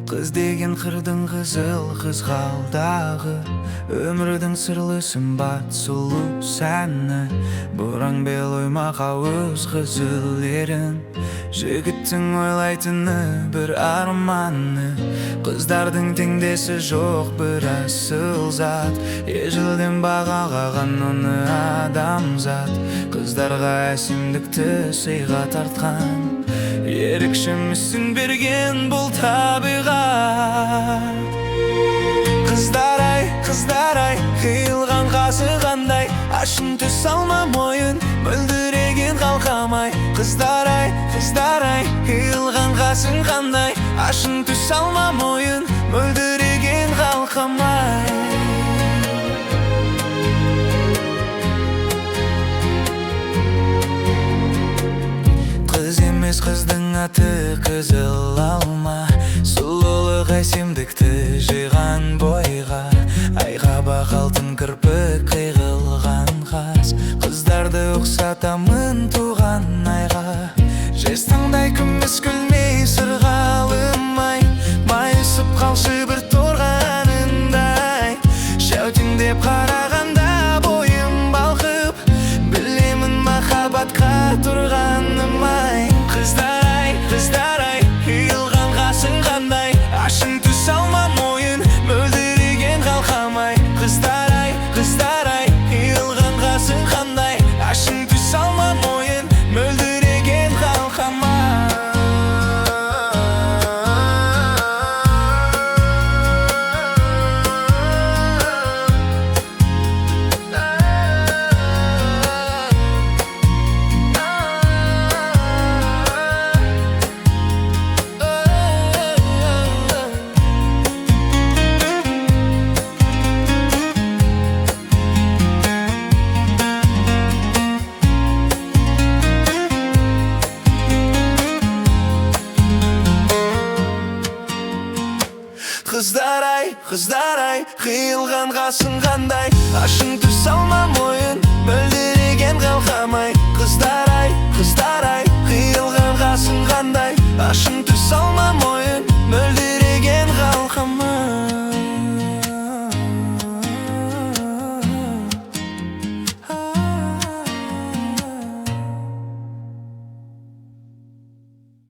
Қыз деген қырдың қызыл қызғалдағы, өмірдің сырлы сымбат сұлу сәні. Бұраң бел оймақ ауыз қызылерін, жігіттің ойлайтыны бір арманы. Қыздардың теңдесі жоқ бір асыл зат, ежелден бағалаған оны адамзат. Қыздарға әсемдікті сыйға тартқан, ерекше мүсін берген бұл табиғат. Қыздар ай, қиылған қасы қандай, ашын түс алма мойын, мөлдіреген қалқамай. Қыздар ай, қиылған қасы қандай, ашын түс алма мойын, мөлдіреген қалқамай. Қыз емес қыздың аты қызыл алма, сұлулық әсемдікті жиған бойға. Айға бақ алтын кірпік қиғылған қас, қыздарды ұқсатамын туған айға. Жезтаңдай күміс күлмей сырғалымай, майысып қалшы бір торғанындай. Шәутеңдеп қарағанда бойым балқып, білемін махаббатқа тұрғаным ай. Қыздар ай, қиылған қасың қандай, ашын түс алма мойын, мөлдіреген қалқамай. Қыздар ай, қиылған қасың қандай, ашын түс алма мойын, мөлдіреген қалқамай. Қыздар ай, қиылған қасың қандай, ашын түс алма мойын, мөлдіреген қалқамай. Қыздар ай, қиылған қасың қандай, ашын түс алма